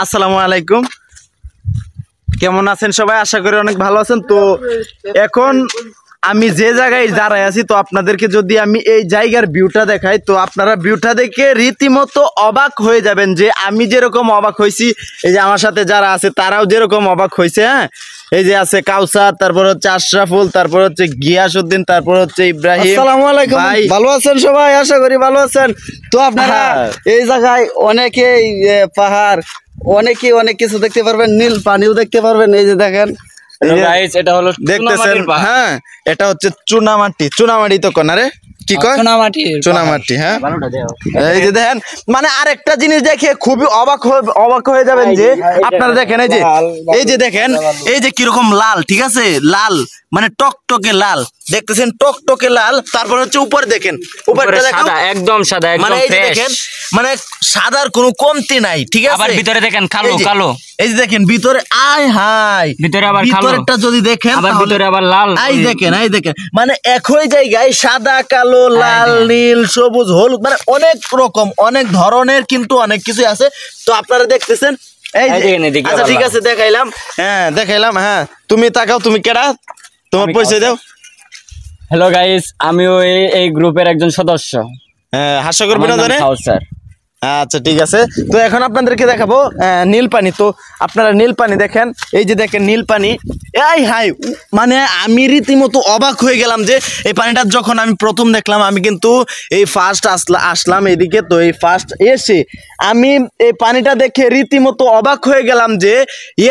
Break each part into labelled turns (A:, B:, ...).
A: আসসালামু আলাইকুম, কেমন আছেন সবাই? আশা করি অনেক ভালো আছেন। তো এখন আমি যে জায়গায় দাঁড়ায় আছি, তো আপনাদেরকে যদি আমি এই জায়গার ভিউটা দেখাই, তো আপনারা ভিউটা দেখে রীতিমতো অবাক হয়ে যাবেন যে আমি যেরকম অবাক হয়েছি, এই যে আমার সাথে যারা আছে তারাও যেরকম অবাক হয়েছে। হ্যাঁ, এই যে আছে কাউসার, তারপর হচ্ছে আশরাফুল, তারপর হচ্ছে গিয়াসউদ্দিন, তারপর হচ্ছে ইব্রাহিম।
B: আসসালামু আলাইকুম ভাই, ভালো আছেন সবাই? আশা করি ভালো আছেন। তো আপনারা এই জায়গায় অনেকেই পাহাড়, অনেকেই অনেক কিছু দেখতে পারবেন, নীল পানিও দেখতে পারবেন। এই যে দেখেন,
A: এটা হলো দেখতেছেন। হ্যাঁ, এটা হচ্ছে চুনামাটি। চুনামাটি তো কোনারে কি কয়? চুনামাটি। হ্যাঁ, এই যে দেখেন, মানে আরেকটা জিনিস দেখে খুবই অবাক হয়ে যাবেন যে আপনারা দেখেন, এই যে দেখেন, এই যে কিরকম লাল, ঠিক আছে, লাল মানে টকটকে লাল, দেখতেছেন টকটকে লাল। তারপর হচ্ছে উপরে দেখেন, উপরটা দেখেন একদম সাদা, মানে এই যে দেখেন, মানে সাদার কোনো কমতি নাই, ঠিক আছে। আবার ভিতরে দেখেন কালো কালো, এই যে দেখেন ভিতরে, আয় হাই, ভিতরে আবার ভিতরটা যদি দেখেন, আবার ভিতরে আবার লাল, এই দেখেন, এই দেখেন, মানে একই জায়গায় সাদা কালো লাল নীল সবুজ হলুদ, মানে অনেক রকম অনেক ধরনের কিন্তু অনেক কিছু আছে। তো আপনারা দেখতেছেন, এই আচ্ছা ঠিক আছে, দেখাইলাম। হ্যাঁ দেখাইলাম। হ্যাঁ, তুমি তাকাও, তুমি কেডা, তোমার পরিচয় দাও।
C: হ্যালো গাইস, আমিও এই গ্রুপের একজন সদস্য।
A: হ্যাঁ, হাস্যকর বিনোদনে। আচ্ছা ঠিক আছে, তো এখন আপনাদেরকে দেখাবো নীল পানি। তো আপনারা নীল পানি দেখেন, এই যে দেখেন নীল পানি, এই হাই, মানে আমি রীতিমতো অবাক হয়ে গেলাম যে এই পানিটা যখন আমি প্রথম দেখলাম। আমি কিন্তু এই ফার্স্ট আসলাম এদিকে, তো এই ফার্স্ট এসে আমি এই পানিটা দেখে রীতিমতো অবাক হয়ে গেলাম যে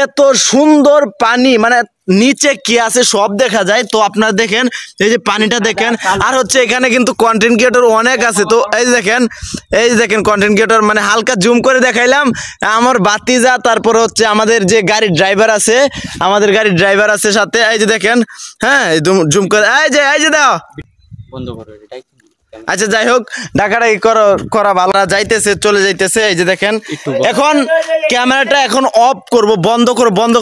A: এত সুন্দর পানি, মানে নিচে কি আছে সব দেখা যায়। তো আপনারা দেখেন, এই যে পানিটা দেখেন, আর হচ্ছে এখানে কিন্তু কন্টেন্ট ক্রিয়েটর অনেক আছে। তো এই যে দেখেন কন্টেন্ট ক্রিয়েটর, মানে হালকা জুম করে দেখাইলাম আমার বাতিজা, তারপর হচ্ছে আমাদের যে গাড়ির ড্রাইভার আছে, আমাদের গাড়ির ড্রাইভার আছে সাথে, এই যে দেখেন। হ্যাঁ, জুম করে, এই যে দাও বন্ধ করো। আচ্ছা যাই হোক, ডাকাডাকি করা ভালো, যাইতেছে, চলে যাইতেছে। এই যে দেখেন, এখন ক্যামেরাটা এখন অফ করব, বন্ধ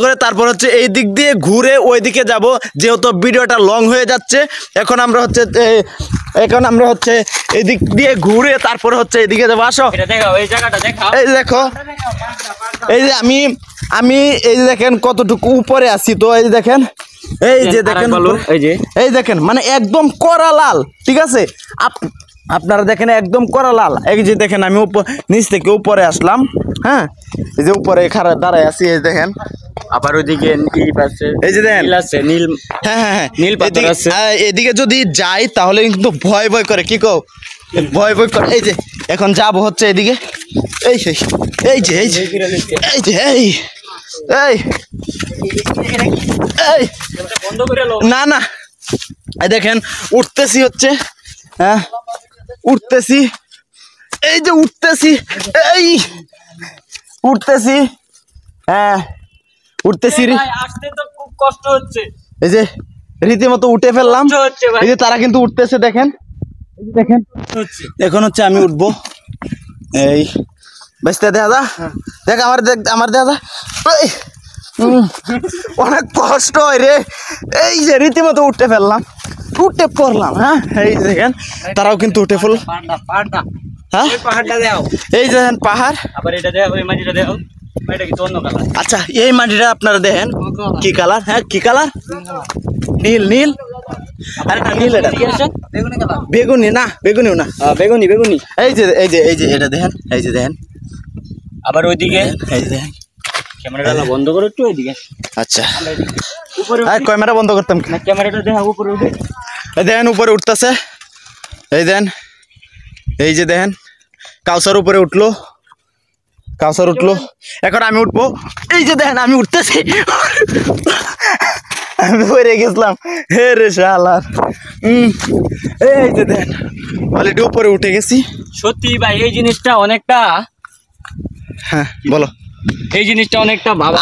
A: করে তারপর হচ্ছে এই দিক দিয়ে ঘুরে ওই দিকে যাব, যেহেতু ভিডিওটা লং হয়ে যাচ্ছে। এখন আমরা হচ্ছে এই দিক দিয়ে ঘুরে তারপর হচ্ছে এদিকে যাবো। আসো, এই দেখো, এই যে আমি এই যে দেখেন কতটুকু উপরে আছি। তো এই যে দেখেন, এই যে দেখেন, এই দেখেন, মানে একদম কড়া লাল, ঠিক আছে। আপনারা দেখেন একদম কড়া লাল। এই যে দেখেন, আমি নিচ থেকে উপরে আসলাম। হ্যাঁ, এই যে উপরে দাঁড়ায় আছি, এই দেখেন।
C: আবার ওইদিকে
A: এই যে দেখেন
C: নীল,
A: হ্যাঁ
C: নীল পাথর আছে।
A: এদিকে যদি যাই তাহলে কিন্তু ভয় করে, কি কও, ভয় করে। এই যে এখন যাবো হচ্ছে এদিকে, এই যে না এই দেখেন উঠতেছি হচ্ছে। হ্যাঁ, উঠতেছি, এই যে উঠতেছি, হ্যাঁ উঠতেছি।
C: আসতে তো খুব কষ্ট হচ্ছে,
A: এই যে রীতিমতো উঠে ফেললাম। এই যে তারা কিন্তু উঠতেছে, দেখেন এখন হচ্ছে আমি উঠবো। এই বেসতে দেখা দেখ আমার দেখা অনেক কষ্ট হয় রে। এই যে রীতিমতো উঠতে পড়লাম। হ্যাঁ, এই দেখেন তারাও কিন্তু উঠে পড়ল। হ্যাঁ, এই যে দেখেন পাহাড়,
C: আবার এটা দেও, ওই মাটিটা দেও, এটা কি অন্য কালার।
A: আচ্ছা, এই মাটিটা আপনারা দেখেন কি কালার। হ্যাঁ, কি কালার? নীল। আরে না, নীল, এটা বেগুনি না, বেগুনিও না,
C: বেগুনি।
A: এই যে এটা দেখেন, এই যে দেখেন,
C: আবার ওইদিকে,
A: এই যে দেখেন।
C: ক্যামেরাটা বন্ধ করো একটু ওইদিকে।
A: আচ্ছা, ক্যামেরা বন্ধ করতাম
C: না, ক্যামেরাটা দেখা উপরে উঠে।
A: এই দেখেন উপরে উঠতেছে, এই দেন, এই যে দেখেন কাউসার উপরে উঠলো, এখন আমি উঠবো। এই যে দেখেন আমি উঠতেছি, আমি পড়ে গেছিলাম। হে রে শালার। এই যে দেখেন অলরেডি উপরে উঠে গেছি।
C: সত্যি ভাই, এই জিনিসটা অনেকটা,
A: হ্যাঁ বলো,
C: এই জিনিসটা অনেকটা ভাবা